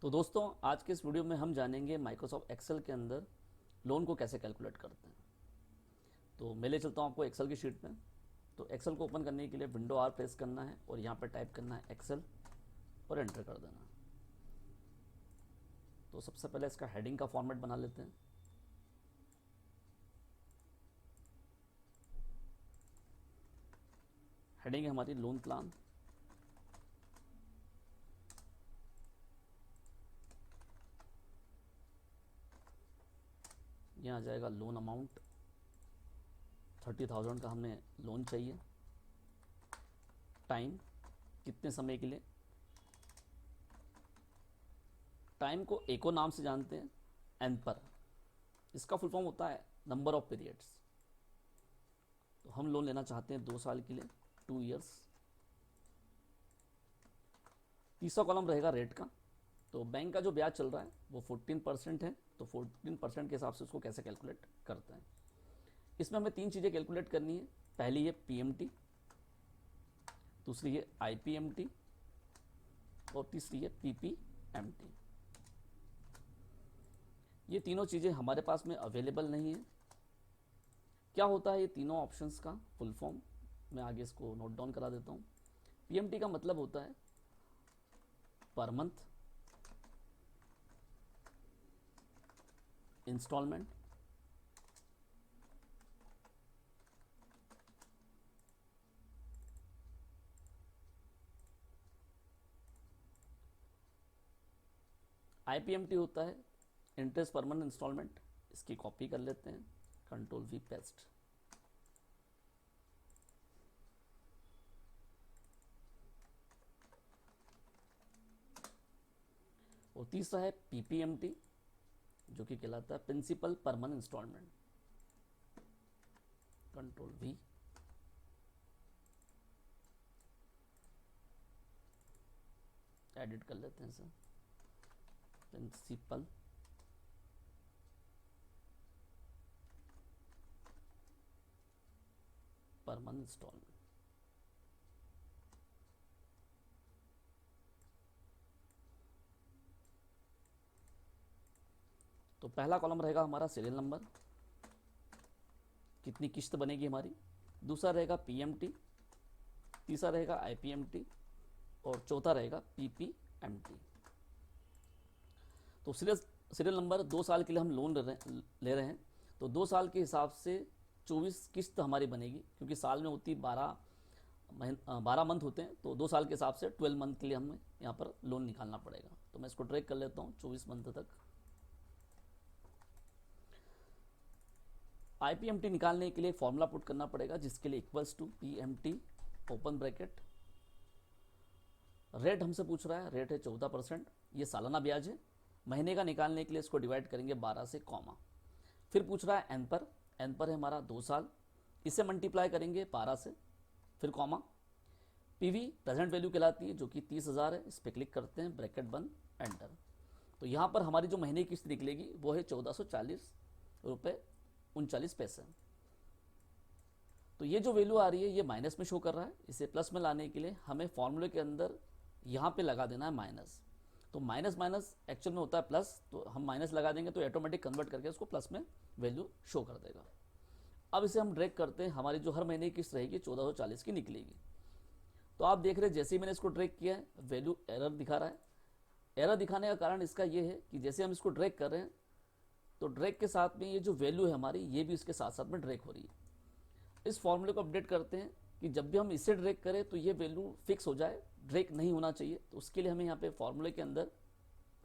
तो दोस्तों आज के इस वीडियो में हम जानेंगे माइक्रोसॉफ्ट एक्सेल के अंदर लोन को कैसे कैलकुलेट करते हैं। तो मैं ले चलता हूँ आपको एक्सेल की शीट में। तो एक्सेल को ओपन करने के लिए विंडो आर प्रेस करना है और यहाँ पर टाइप करना है एक्सेल और एंटर कर देना। तो सबसे पहले इसका हेडिंग का फॉर्मेट बना लेते हैं। हेडिंग है हमारी लोन प्लान। यहाँ आ जाएगा लोन अमाउंट 30,000 का हमें लोन चाहिए। टाइम कितने समय के लिए। टाइम को एको नाम से जानते हैं, एन पर। इसका फुल फॉर्म होता है नंबर ऑफ पीरियड्स। तो हम लोन लेना चाहते हैं 2 साल के लिए, 2 ईयर्स। तीसरा कॉलम रहेगा रेट का। तो बैंक का जो ब्याज चल रहा है वो 14% है। तो 14% के हिसाब से उसको कैसे कैलकुलेट करते हैं। इसमें हमें 3 चीज़ें कैलकुलेट करनी है। पहली है पीएमटी, दूसरी है आईपीएमटी और तीसरी है पीपीएमटी। ये तीनों चीज़ें हमारे पास में अवेलेबल नहीं है। क्या होता है ये तीनों ऑप्शंस का फुल फॉर्म, मैं आगे इसको नोट डाउन करा देता हूँ। पीएमटी का मतलब होता है पर मंथ इंस्टॉलमेंट। आईपीएमटी होता है इंटरेस्ट पर मंथ इंस्टॉलमेंट। इसकी कॉपी कर लेते हैं, कंट्रोल वी पेस्ट। और तीसरा है पीपीएमटी जो कि कहलाता है principal per month installment. Control V. Edit कर लेते हैं sir, principal per month installment. तो पहला कॉलम रहेगा हमारा सीरियल नंबर, कितनी किस्त बनेगी हमारी। दूसरा रहेगा पीएमटी, तीसरा रहेगा आईपीएमटी और चौथा रहेगा पीपीएमटी। तो सीरियल नंबर 2 साल के लिए हम लोन ले रहे हैं। तो 2 साल के हिसाब से 24 किस्त हमारी बनेगी, क्योंकि साल में होती 12 मंथ होते हैं। तो 2 साल के हिसाब से 12 मंथ के लिए हमें यहाँ पर लोन निकालना पड़ेगा। तो मैं इसको ट्रैक कर लेता हूँ 24 मंथ तक। आईपीएमटी निकालने के लिए फॉर्मूला पुट करना पड़ेगा, जिसके लिए equals to PMT open bracket. Rate हमसे पूछ रहा है, रेट है 14%। ये सालाना ब्याज है। महीने का निकालने के लिए इसको डिवाइड करेंगे 12 से, कॉमा। फिर पूछ रहा है एन पर। एन पर है हमारा 2 साल, इसे मल्टीप्लाई करेंगे 12 से, फिर कॉमा। पीवी प्रेजेंट वैल्यू कहलाती है, जो कि 30,000 है। इस पर क्लिक करते हैं, ब्रैकेट बंद, एंटर। तो यहाँ पर हमारी जो महीने की किस्त निकलेगी वो है 1440 रुपये 39 पैसे। तो ये जो वैल्यू आ रही है ये माइनस में शो कर रहा है। इसे प्लस में लाने के लिए हमें फॉर्मूले के अंदर यहाँ पे लगा देना है माइनस। तो माइनस माइनस एक्चुअल में होता है प्लस, तो हम माइनस लगा देंगे तो ऑटोमेटिक कन्वर्ट करके उसको प्लस में वैल्यू शो कर देगा। अब इसे हम ड्रैग करते हैं, हमारी जो हर महीने की किस्त रहेगी 1440 की निकलेगी। तो आप देख रहे हैं जैसे ही मैंने इसको ड्रैग किया है वैल्यू एरर दिखा रहा है। एरर दिखाने का कारण इसका ये है कि जैसे हम इसको ड्रैग कर रहे हैं तो ड्रैग के साथ में ये जो वैल्यू है हमारी ये भी उसके साथ साथ में ड्रैग हो रही है। इस फॉर्मूले को अपडेट करते हैं कि जब भी हम इसे ड्रैग करें तो ये वैल्यू फिक्स हो जाए, ड्रैग नहीं होना चाहिए। तो उसके लिए हमें यहाँ पे फॉर्मूले के अंदर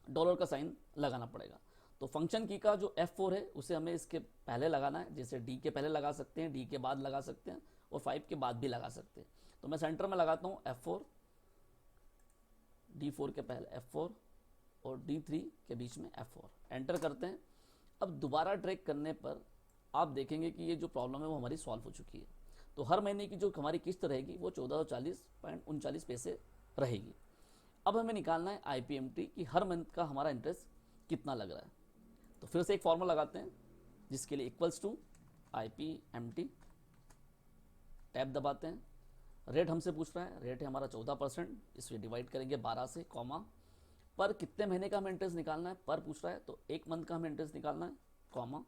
डॉलर का साइन लगाना पड़ेगा। तो फंक्शन की का जो F4 है उसे हमें इसके पहले लगाना है। जैसे डी के पहले लगा सकते हैं, डी के बाद लगा सकते हैं और 5 के बाद भी लगा सकते हैं। तो मैं सेंटर में लगाता हूँ F4, D4 के पहले F4 और D3 के बीच में F4, एंटर करते हैं। अब दोबारा ड्रैग करने पर आप देखेंगे कि ये जो प्रॉब्लम है वो हमारी सॉल्व हो चुकी है। तो हर महीने की जो हमारी किस्त रहेगी वो 1440.39 रहेगी। अब हमें निकालना है आईपीएमटी कि हर मंथ का हमारा इंटरेस्ट कितना लग रहा है। तो फिर से एक फॉर्मूला लगाते हैं, जिसके लिए इक्वल्स टू आईपीएमटी, टैब दबाते हैं। रेट हमसे पूछ रहा है, रेट है हमारा 14%, इसमें डिवाइड करेंगे 12 से, कॉमा। पर कितने महीने का हमें इंटरेस्ट निकालना है, पर पूछ रहा है तो 1 मंथ का हमें इंटरेस्ट निकालना है, कॉमा,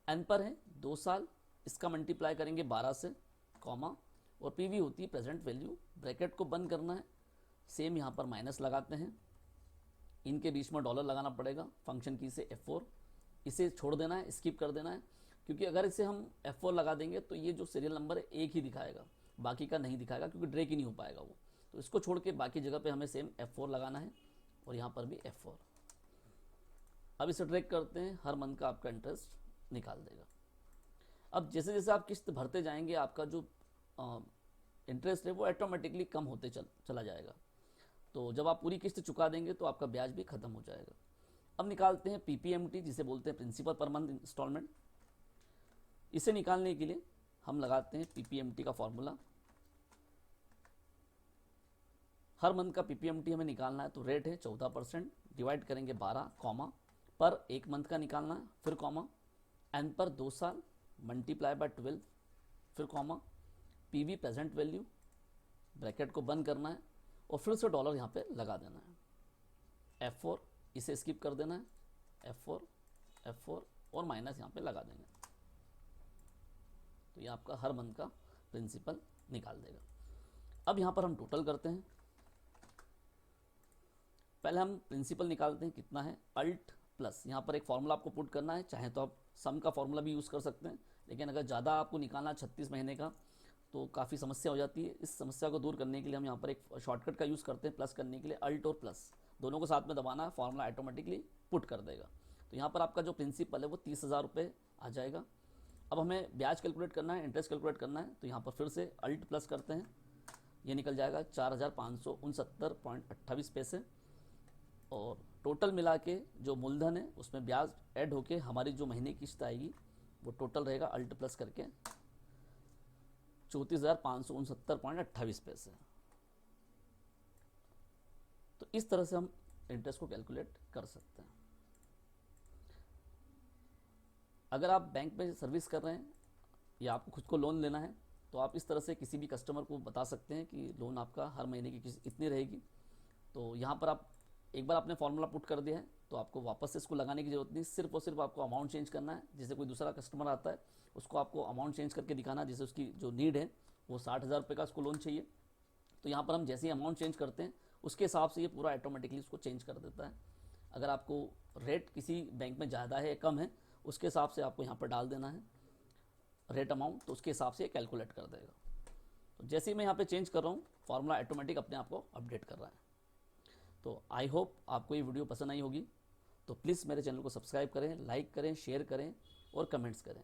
एन पर है 2 साल, इसका मल्टीप्लाई करेंगे 12 से, कॉमा, और पीवी होती है प्रेजेंट वैल्यू, ब्रैकेट को बंद करना है, सेम यहाँ पर माइनस लगाते हैं, इनके बीच में डॉलर लगाना पड़ेगा, फंक्शन की से F4, इसे छोड़ देना है, स्किप कर देना है, क्योंकि अगर इसे हम F4 लगा देंगे तो ये जो सीरियल नंबर है एक ही दिखाएगा, बाकी का नहीं दिखाएगा, क्योंकि ड्रैग ही नहीं हो पाएगा वो। तो इसको छोड़ के बाकी जगह पे हमें सेम F4 लगाना है, और यहाँ पर भी F4। अब इसे ड्रैग करते हैं, हर मंथ का आपका इंटरेस्ट निकाल देगा। अब जैसे जैसे आप किस्त भरते जाएंगे आपका जो इंटरेस्ट है वो ऑटोमेटिकली कम होते चला जाएगा। तो जब आप पूरी किस्त चुका देंगे तो आपका ब्याज भी खत्म हो जाएगा। अब निकालते हैं PPMT, जिसे बोलते हैं प्रिंसिपल पर मंथ इंस्टॉलमेंट। इसे निकालने के लिए हम लगाते हैं PPMT का फॉर्मूला। हर मंथ का PPMT हमें निकालना है, तो रेट है 14%, डिवाइड करेंगे 12, कॉमा, पर 1 मंथ का निकालना है, फिर कॉमा, एन पर 2 साल, मल्टीप्लाई बाय 12, फिर comma, PV present value, bracket को बंद करना है, और फिर से डॉलर यहाँ पे लगा देना है, F4, इसे स्किप कर देना है, F4 और माइनस यहाँ पे लगा देंगे। तो ये आपका हर मंथ का प्रिंसिपल निकाल देगा। अब यहाँ पर हम टोटल करते हैं। पहले हम प्रिंसिपल निकालते हैं, कितना है, अल्ट प्लस, यहाँ पर एक फॉर्मूला आपको पुट करना है, चाहे तो आप सम का फॉर्मूला भी यूज़ कर सकते हैं, लेकिन अगर ज़्यादा आपको निकालना 36 महीने का तो काफ़ी समस्या हो जाती है। इस समस्या को दूर करने के लिए हम यहाँ पर एक शॉर्टकट का यूज़ करते हैं, प्लस करने के लिए अल्ट और प्लस दोनों को साथ में दबाना है, फॉर्मूला ऑटोमेटिकली पुट कर देगा। तो यहाँ पर आपका जो प्रिंसिपल है वो 30,000 रुपये आ जाएगा। अब हमें ब्याज कैलकुलेट करना है, इंटरेस्ट कैलकुलेट करना है, तो यहाँ पर फिर से अल्ट प्लस करते हैं, ये निकल जाएगा 4,569.28 पैसे, और टोटल मिला के जो मूलधन है उसमें ब्याज ऐड होके हमारी जो महीने की किस्त आएगी वो टोटल रहेगा अल्ट प्लस करके 34,569.28 पैसे। तो इस तरह से हम इंटरेस्ट को कैलकुलेट कर सकते हैं। अगर आप बैंक में सर्विस कर रहे हैं या आपको खुद को लोन लेना है तो आप इस तरह से किसी भी कस्टमर को बता सकते हैं कि लोन आपका हर महीने की किस्त इतनी रहेगी। तो यहाँ पर आप एक बार आपने फॉर्मूला पुट कर दिया है तो आपको वापस से इसको लगाने की जरूरत नहीं, सिर्फ और सिर्फ आपको अमाउंट चेंज करना है। जैसे कोई दूसरा कस्टमर आता है उसको आपको अमाउंट चेंज करके दिखाना, जैसे उसकी जो नीड है वो 60,000 रुपये का उसको लोन चाहिए, तो यहाँ पर हम जैसे ही अमाउंट चेंज करते हैं उसके हिसाब से ये पूरा ऑटोमेटिकली उसको चेंज कर देता है। अगर आपको रेट किसी बैंक में ज़्यादा है या कम है उसके हिसाब से आपको यहाँ पर डाल देना है रेट अमाउंट, तो उसके हिसाब से ये कैलकुलेट कर देगा। तो जैसे ही मैं यहाँ पे चेंज कर रहा हूँ फॉर्मूला ऑटोमेटिक अपने आप को अपडेट कर रहा है। तो आई होप आपको ये वीडियो पसंद आई होगी। तो प्लीज़ मेरे चैनल को सब्सक्राइब करें, लाइक करें, शेयर करें और कमेंट्स करें।